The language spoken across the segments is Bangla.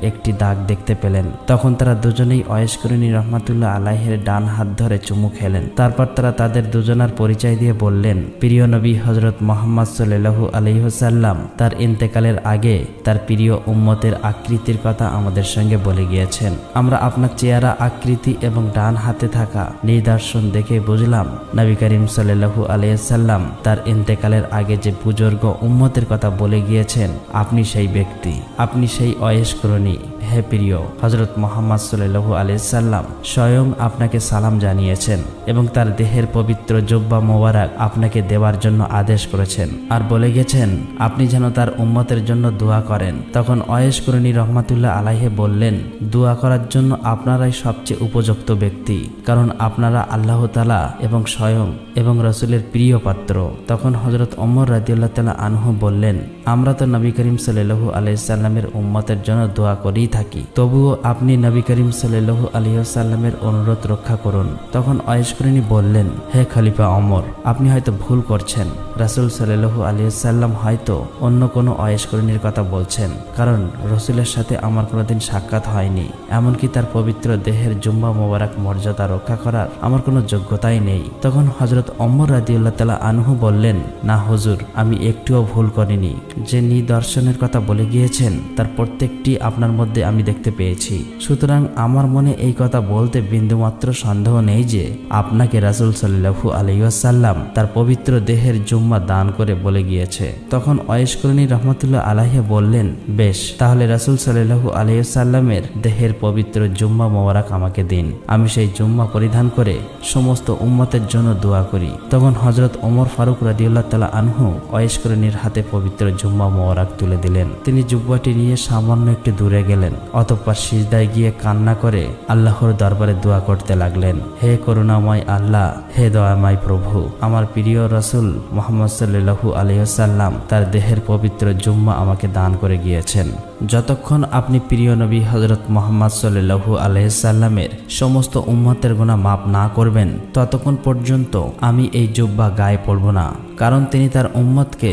একটি দাগ দেখতে পেলেন। তখন তারা দুজনেই ওয়াইস করণী রহমাতুল্লাহ আলাইহের ডান হাত ধরে চুমু খেলেন। তারপর তারা তাদের দুজনার পরিচয় দিয়ে বললেন, প্রিয় নবী হযরত মুহাম্মদ সাল্লাল্লাহু আলাইহি ওয়াসাল্লাম তার ইন্তেকালের আগে তার প্রিয় উম্মতের আকৃতির কথা আমাদের সঙ্গে বলে গিয়েছেন। আমরা আপনার চেহারা আকৃতি এবং ডান হাতে থাকা নিদর্শন দেখে বুঝলাম নবী করিম সাল্লাল্লাহু আলাইহি ওয়াসাল্লাম তার ইন্তেকালের আগে যে বুজুর্গ উম্মতের কথা বলে গিয়েছেন আপনি সেই ব্যক্তি, আপনি সেই ওয়াইস করণী। হে প্রিয় হযরত মুহাম্মদ সাল্লাল্লাহু আলাইহি ওয়াসাল্লাম স্বয়ং আপনাকে সালাম জানিয়েছেন এবং তার দেহের পবিত্র জুব্বা মোবারক আপনাকে দেওয়ার জন্য আদেশ করেছেন আর বলে গেছেন আপনি যেন তার উম্মতের জন্য দোয়া করেন। তখন ওয়াইস করণী রহমাতুল্লাহ আলাইহি বললেন, দোয়া করার জন্য আপনারাই সবচেয়ে উপযুক্ত ব্যক্তি, কারণ আপনারা আল্লাহ তাআলা এবং স্বয়ং এবং রাসূলের প্রিয় পাত্র। তখন হযরত ওমর রাদিয়াল্লাহু তাআলা আনহু বললেন, আমরা তো নবী করিম সাল্লাল্লাহু আলাইহি ওয়াসাল্লামের উম্মতের জন্য দোয়া করেই থাকি, তবুও আপনি নবী করিম সাল্লাল্লাহু আলাইহি ওয়াসাল্লামের অনুরোধ রক্ষা করুন। তখন ওয়াইস করণী বললেন, হে খলিফা ওমর, আপনি হয়তো ভুল করছেন। রাসূল সাল্লাল্লাহু আলাইহি ওয়াসাল্লাম হয়তো অন্য কোনো ওয়াইস করণীর কথা বলছেন, কারণ রাসূলের সাথে আমার কোনোদিন সাক্ষাৎ হয়নি, এমনকি তার পবিত্র দেহের জুম্বা মোবারক মর্যাদা রক্ষা করার আমার কোনো যোগ্যতাই নেই। তখন হযরত ওমর রাদিয়াল্লাহু তাআলা আনহু বললেন, না হুজুর, আমি একটুও ভুল করিনি। যে নিদর্শনের কথা বলে গিয়েছেন তার প্রত্যেকটি আপনার মধ্যে আমি দেখতে পেয়েছি। সুতরাং আমার মনে এই কথা বলতে বিন্দুমাত্র সন্দেহ নেই যে আপনাকে রাসূল সাল্লাল্লাহু আলাইহি ওয়াসাল্লাম তার পবিত্র দেহের জুম্মা দান করে বলে গিয়েছে। তখন ওয়াইস করণী রহমাতুল্লাহ আলাইহি বললেন, বেশ, তাহলে রাসূল সাল্লাল্লাহু আলাইহি ওয়াসাল্লামের দেহের পবিত্র জুম্মা মোবারক আমাকে দিন, আমি সেই জুম্মা পরিধান করে সমস্ত উম্মতের জন্য দোয়া করি। তখন হযরত ওমর ফারুক রাদিয়াল্লাহু তাআলা আনহু ওয়াইস করণীর হাতে পবিত্র জুম্মা মোবারক তুলে দিলেন। তিনি জুব্বাটি নিয়ে সামান্য একটু দূরে গেলেন, অতঃপর সিজদায় গিয়ে কান্না করে আল্লাহর দরবারে দোয়া করতে লাগলেন, হে করুণাময় আল্লাহ, হে দয়াময় প্রভু, আমার প্রিয় রাসূল মুহাম্মদ সাল্লাল্লাহু আলাইহি ওয়াসাল্লাম তার দেহের পবিত্র জুম্মা আমাকে দান করে গিয়েছেন। যতক্ষণ আপনি প্রিয় নবী হযরত মুহাম্মদ সাল্লাল্লাহু আলাইহি ওয়াসাল্লামের সমস্ত উম্মতের গুনাহ মাফ না করবেন ততক্ষণ পর্যন্ত আমি এই জুব্বা গায়ে পরব না, কারণ তিনি তার উম্মতকে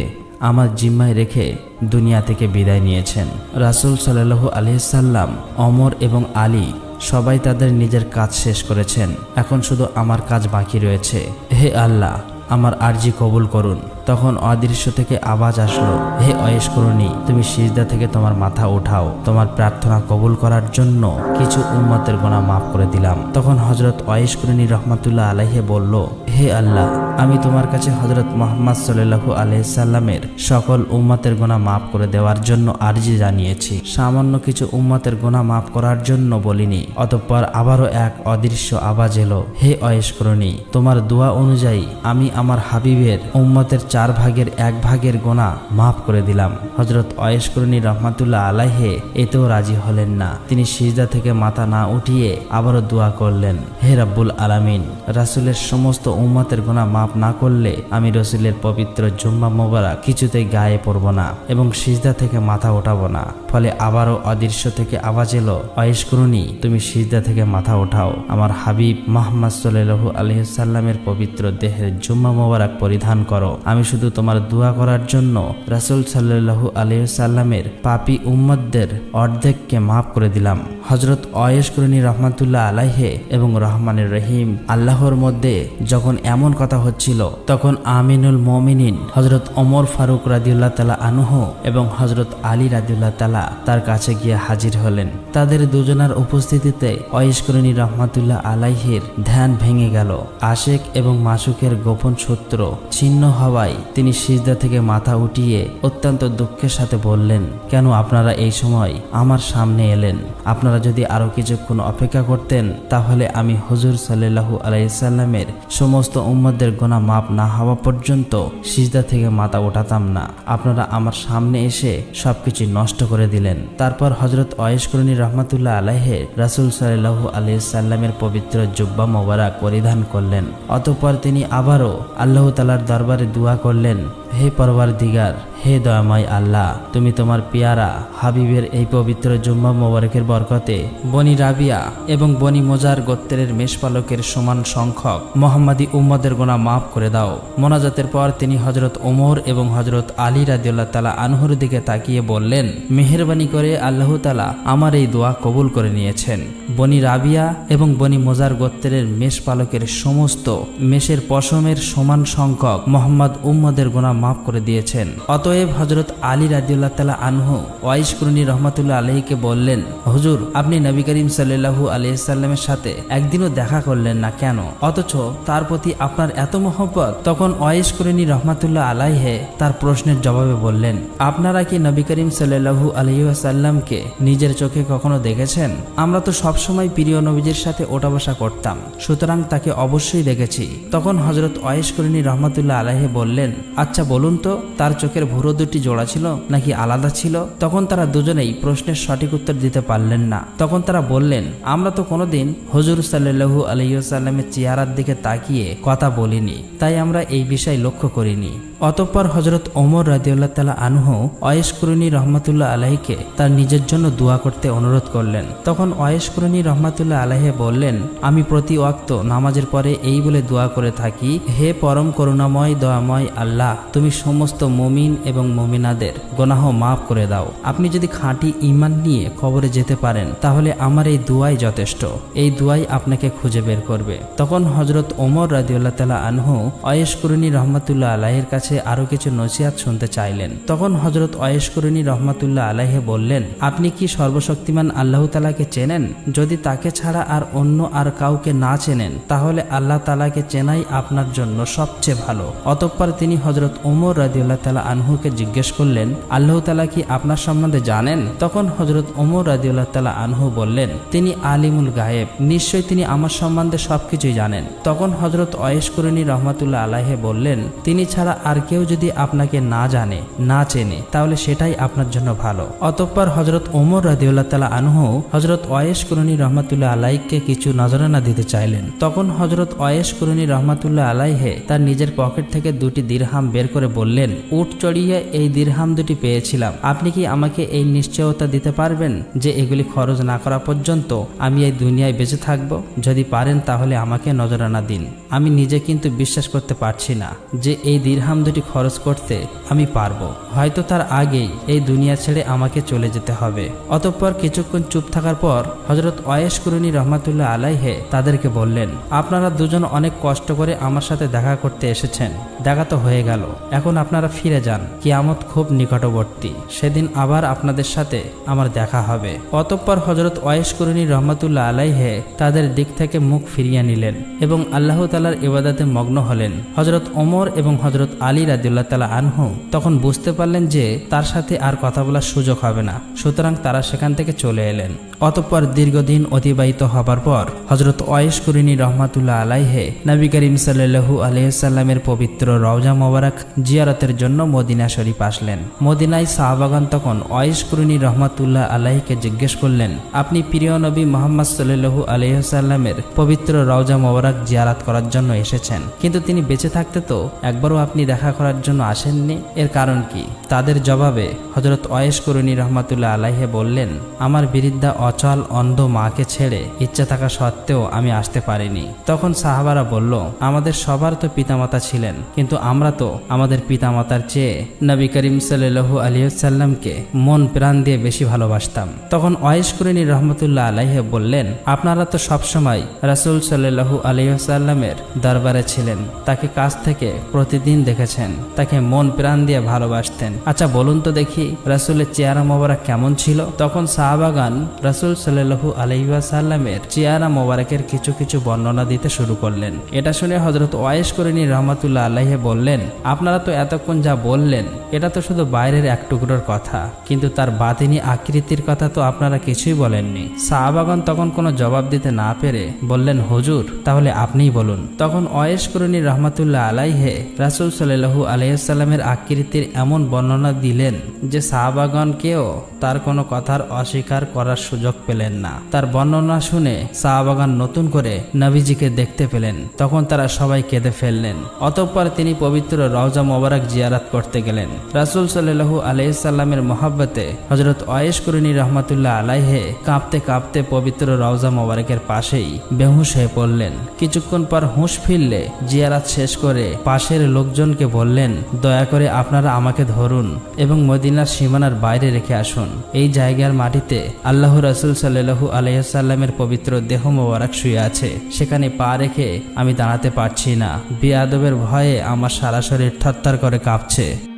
আমার জিম্মায় রেখে দুনিয়া থেকে বিদায় নিয়েছেন। রাসূল সাল্লাল্লাহু আলাইহি ওয়াসাল্লাম, ওমর এবং আলী সবাই তাদের নিজের কাজ শেষ করেছেন, এখন শুধু আমার কাজ বাকি রয়েছে। হে আল্লাহ, আমার আরজি কবুল করুন। তখন অদৃশ্য থেকে আওয়াজ আসলো, হে ওয়াইস করণী, তুমি সিজদা থেকে তোমার মাথা উঠাও, তোমার প্রার্থনা কবুল করার জন্য কিছু উম্মতের গুনাহ মাফ করে দিলাম। তখন হযরত ওয়াইস করণী রহমাতুল্লাহ আলাইহি বলল, হে আল্লাহ, আমি তোমার কাছে হযরত মুহাম্মদ সাল্লাল্লাহু আলাইহি সাল্লামের সকল উম্মতের গুনাহ মাফ করে দেওয়ার জন্য আরজি জানিয়েছি, সামান্য কিছু উম্মতের গুনাহ মাফ করার জন্য বলিনি। অতঃপর আবারও এক অদৃশ্য আওয়াজ এলো, হে ওয়াইস করণী, তোমার দোয়া অনুযায়ী আমি আমার হাবিবের উম্মতের 4 ভাগের 1 ভাগের গুনাহ মাফ করে দিলাম। হযরত ওয়াইস করণী রহমাতুল্লাহ আলাইহি এতেও রাজি হলেন না। তিনি সিজদা থেকে মাথা না উঠিয়ে আবারও দোয়া করলেন, হে রাব্বুল আলামিন, রাসূলের সমস্ত উম্মতের গুনাহ মাফ না করলে আমি রাসূলের পবিত্র জুম্মা মোবারক কিছুতেই গায়ে পরব না এবং সিজদা থেকে মাথা উঠাবো না। ফলে আবারও অদৃশ্য থেকে আওয়াজ এলো, ওয়াইস করণী, তুমি সিজদা থেকে মাথা উঠাও, আমার হাবিব মুহাম্মদ সাল্লাল্লাহু আলাইহি ওয়াসাল্লামের পবিত্র দেহের জুম্মা মোবারক পরিধান করো, আমি শুধু তোমার দোয়া করার জন্য রাসূল সাল্লাল্লাহু আলাইহি ওয়াসাল্লামের পাপী উম্মতদের অর্ধেককে মাফ করে দিলাম। হযরত ওয়াইস করণী রহমাতুল্লাহ আলাইহি এবং রহমানুর রহিম আল্লাহর মধ্যে যখন এমন কথা হচ্ছিল, তখন আমিনুল মুমিনিন হযরত ওমর ফারুক রাদিয়াল্লাহু তাআলা আনহু এবং হযরত আলী রাদিয়াল্লাহু তাআলা তার কাছে গিয়ে হাজির হলেন। তাদের দুজনার উপস্থিতিতে ওয়াইস করণী রহমাতুল্লাহ আলাইহির ধ্যান ভেঙে গেল। আশিক এবং মাসুকের গোপন সূত্র ছিন্ন হওয়ায় তিনি সিজদা থেকে মাথা উঠিয়ে অত্যন্ত দুঃখের সাথে বললেন, কেন আপনারা এই সময় আমার সামনে এলেন? আপনারা যদি আরো কিছুক্ষণ অপেক্ষা করতেন তাহলে আমি হুজুর সাল্লাল্লাহু আলাইহি সাল্লামের সমস্ত উম্মতদের গুনাহ মাফ না হওয়া পর্যন্ত সিজদা থেকে মাথা উঠাতাম না। আপনারা আমার সামনে এসে সবকিছু নষ্ট করে দিলেন। তারপর হযরত ওয়াইস করণী রহমাতুল্লাহ আলাইহি রাসূল সাল্লাল্লাহু আলাইহি সাল্লামের পবিত্র জুব্বা মোবারক পরিধান করলেন। অতঃপর তিনি আবারও আল্লাহ তাআলার দরবারে দোয়া করলেন, হে পরওয়ারদিগার, হে দয়াময় আল্লাহ, তুমি তোমার পিয়ারা হাবিবের এই পবিত্র জুম্মা মোবারকের বরকতে বনি রাবিয়া এবং বনি মোজার গোত্রের মেষপালকের সমান সংখ্যক মোহাম্মদী উম্মদের গোনা মাফ করে দাও। মোনাজাতের পর তিনি হজরত ওমর এবং হজরত আলী রাদিয়াল্লাহু তাআলা আনহুর দিকে তাকিয়ে বললেন, মেহেরবানি করে আল্লাহ তাআলা আমার এই দোয়া কবুল করে নিয়েছেন। বনি রাবিয়া এবং বনি মোজার গোত্রের মেষপালকের সমস্ত মেষের পশমের সমান সংখ্যক মোহাম্মদ উম্মদের গোনা মাফ করে দিয়েছেন। অতএব হজরত আলী রাদিয়াল্লাহু তাআলা আনহু ওয়াইস কুরনি রহমাতুল্লাহ আলাইহিকে বললেন, হুজুর, আপনি নবী করিম সাল্লাল্লাহু আলাইহি সাল্লামের সাথে একদিনও দেখা করলেন না কেন, অথচ তার প্রতি আপনার এত মহব্বত? তখন ওয়াইস কুরনি রহমাতুল্লাহ আলাইহি তার প্রশ্নের জবাবে বললেন, আপনারা কি নবী করিম সাল্লাল্লাহু আলাইহি ওয়াসাল্লামকে নিজের চোখে কখনো দেখেছেন? আমরা তো সবসময় প্রিয় নবীজির সাথে ওঠা বসা করতাম, সুতরাং তাকে অবশ্যই দেখেছি। তখন হজরত ওয়াইস কুরনি রহমাতুল্লাহ আলাইহি বললেন, আচ্ছা বলুন তো, তার চোখের ভুরু দুটি জোড়া ছিল নাকি আলাদা ছিল? তখন তারা দুজনেই প্রশ্নের সঠিক উত্তর দিতে পারলেন না। তখন তারা বললেন, আমরা তো কোনোদিন হুজুর সাল্লাল্লাহু আলাইহি ওয়াসাল্লামের চেহারার দিকে তাকিয়ে কথা বলিনি, তাই আমরা এই বিষয় লক্ষ্য করিনি। অতঃপর হজরত ওমর রাদিয়াল্লাহু তাআলা আনহু ওয়াইস কুরনি রহমাতুল্লাহ আলাইহিকে তার নিজের জন্য দোয়া করতে অনুরোধ করলেন। তখন ওয়াইস কুরনি রহমাতুল্লাহ আলাইহি বললেন, আমি প্রতি ওয়াক্ত নামাজের পরে এই বলে দোয়া করে থাকি, হে পরম করুণাময় দয়াময় আল্লাহ, তুমি সমস্ত মুমিন এবং মুমিনাদের গুনাহ মাফ করে দাও। আপনি যদি খাঁটি ঈমান নিয়ে কবরে যেতে পারেন তাহলে আমার এই দোয়াই যথেষ্ট, এই দোয়াই আপনাকে খুঁজে বের করবে। তখন হজরত ওমর রাদিয়াল্লাহু তাআলা আনহু ওয়াইস কুরনি রহমাতুল্লাহ আলাইহির কাছে আরো কিছু নসিহত শুনতে চাইলেন। তখন হজরত ওয়াইস কুরনি রহমাতুল্লাহ আলাইহি বললেন, আপনি কি সর্বশক্তিমান আল্লাহ তাআলাকে চেনেন? যদি তাকে ছাড়া আর অন্য আর কাউকে না চেনেন তাহলে আল্লাহ তাআলাকে চেনাই আপনার জন্য সবচেয়ে ভালো। অতঃপর তিনি হজরত ওমর রাদিয়াল্লাহু তাআলা আনহুকে জিজ্ঞেস করলেন, আল্লাহ তাআলা কি আপনার সম্বন্ধে জানেন? তখন হজরত ওমর রাদিয়াল্লাহু তাআলা আনহু বললেন, তিনি আলিমুল গায়েব, নিশ্চয়ই তিনি আমার সম্বন্ধে সবকিছুই জানেন। তখন হজরত ওয়াইস কুরনি রহমাতুল্লাহ আলাইহি বললেন, তিনি ছাড়া আর কেউ যদি আপনাকে না জানে না চেনে তাহলে সেটাই আপনার জন্য ভালো। অতঃপর হজরত ওমর রাদিয়াল্লাহু তাআলা আনহু হজরত ওয়াইস কুরনি রহমাতুল্লাহ আলাইহিকে কিছু নজরানা দিতে চাইলেন। তখন হজরত ওয়াইস কুরনি রহমাতুল্লাহ আলাইহি তার নিজের পকেট থেকে দুটি দিরহাম বের করে বললেন, উট চড়িয়ে এই দিরহাম দুটি পেয়েছিলাম, আপনি কি আমাকে এই নিশ্চয়তা দিতে পারবেন যে এগুলি খরচ না করা পর্যন্ত আমি এই দুনিয়ায় বেঁচে থাকব? যদি পারেন তাহলে আমাকে নজরানা দিন। আমি নিজে কিন্তু বিশ্বাস করতে পারছি না যে এই দিরহাম দুটি খরচ করতে আমি পারবো, হয়তো তার আগেই এই দুনিয়া ছেড়ে আমাকে চলে যেতে হবে। অতঃপর কিছুক্ষণ চুপ থাকার পর হজরত ওয়াইস কুরনি রহমাতুল্লাহ আলাইহি তাদেরকে বললেন, আপনারা দুজন অনেক কষ্ট করে আমার সাথে দেখা করতে এসেছেন, দেখা তো হয়ে গেল, এখন আপনারা ফিরে যান, কিয়ামত খুব নিকটবর্তী, সেদিন আবার আপনাদের সাথে আমার দেখা হবে। অতঃপর হজরত ওয়াইস কুরনি রহমাতুল্লাহ আলাইহি তাদের দিক থেকে মুখ ফিরিয়ে নিলেন এবং আল্লাহ তাআলার ইবাদতে মগ্ন হলেন। হজরত ওমর এবং হজরত আলী রাদিয়াল্লাহু তাআলা আনহু তখন বুঝতে পারলেন যে তার সাথে আর কথা বলার সুযোগ হবে না, সুতরাং তারা সেখান থেকে চলে এলেন। অতঃপর দীর্ঘদিন অতিবাহিত হবার পর হজরত ওয়াইস কুরনি রহমাতুল্লাহ আলাইহি নবী করিম সাল্লাল্লাহু আলাইহি সাল্লামের পবিত্র রওজা মোবারক জিয়ারতের জন্য মদিনা শরীফ আসলেন। মদিনায় সাহাবাগণ তখন ওয়াইস কুরনি রহমাতুল্লাহ আলাইহিকে জিজ্ঞেস করলেন, আপনি প্রিয় নবী মুহাম্মদ সাল্লাল্লাহু আলাইহি সাল্লামের পবিত্র রওজা মোবারক জিয়ারত করার জন্য এসেছেন, কিন্তু তিনি বেঁচে থাকতে তো একবারও আপনি দেখা করার জন্য আসেননি, এর কারণ কি? তাদের জবাবে হজরত ওয়াইস কুরনি রহমাতুল্লাহ আলাইহি বললেন, আমার বিরুদ্ধা অচল অন্ধ মাকে ছেড়ে ইচ্ছা থাকা সত্ত্বেও আমি আসতে পারিনি। তখন সাহাবারা বলল, আমাদের সবার তো পিতামাতা ছিলেন, কিন্তু আমরা তো আমাদের পিতামাতার চেয়ে নবী করিম সাল্লাল্লাহু আলাইহি সাল্লামকে মন প্রাণ দিয়ে বেশি ভালোবাসতাম। তখন ওয়াইস কুরনি রহমাতুল্লাহ আলাইহি বললেন, আপনারা তো সবসময় রাসূল সাল্লাল্লাহু আলাইহি সাল্লামের দরবারে ছিলেন, তাকে কাছ থেকে প্রতিদিন দেখেছেন, তাকে মন প্রাণ দিয়ে ভালোবাসতেন। আচ্ছা বলুন তো দেখি, রাসূলের চেহারা মোবারক কেমন ছিল? তখন সাহাবাগান রাসূল সাল্লাল্লাহু আলাইহি ওয়াসাল্লামের চেহারা মোবারকের কিছু কিছু বর্ণনা দিতে শুরু করলেন। এটা শুনে হযরত ওয়াইস কুরনি রাহমাতুল্লাহ আলাইহি বললেন, আপনারা তো এতক্ষণ যা বললেন এটা তো শুধু বাইরের এক টুকরোর কথা, কিন্তু তার বাতিনি আকৃতির কথা তো আপনারা কিছুই বলেননি। সাহাবাগণ তখন কোনো জবাব দিতে না পেরে বললেন, হুজুর তাহলে আপনিই বলুন। তখন ওয়াইস কুরনি রাহমাতুল্লাহ আলাইহি রাসূল সাল্লাল্লাহু আলাইহি ওয়াসাল্লামের আকৃতির এমন বর্ণনা দিলেন যে সাহাবাগণকেও তার কোনো কথার অস্বীকার করার সুযোগ সুযোগ পেলেন না। তার বর্ণনা শুনে সাহাবাগান নতুন করে নবীজিকে দেখতে পেলেন। তখন তারা সবাই কেঁদে ফেললেন। অতঃপর তিনি পবিত্র রওজা মোবারক জিয়ারত করতে গেলেন। রাসূল সাল্লাল্লাহু আলাইহি সাল্লামের মহব্বতে হযরত ওয়াইস কুরনি রাহমাতুল্লাহ আলাইহি কাঁপতে কাঁপতে পবিত্র রওজা মোবারকের পাশেই বেহুশ হয়ে পড়লেন। কিছুক্ষণ পর হুঁশ ফিরলে জিয়ারত শেষ করে পাশের লোকজনকে বললেন, দয়া করে আপনারা আমাকে ধরুন এবং মদিনার সীমানার বাইরে রেখে আসুন। এই জায়গার মাটিতে আল্লাহর রাসূল সাল্লাল্লাহু আলাইহি সাল্লামের পবিত্র দেহ মোবারক শুয়ে আছে। সেখানে পা রেখে আমি দাঁড়াতে পারছি না। বেয়াদবের ভয়ে আমার সারা শরীর থরথর করে কাঁপছে।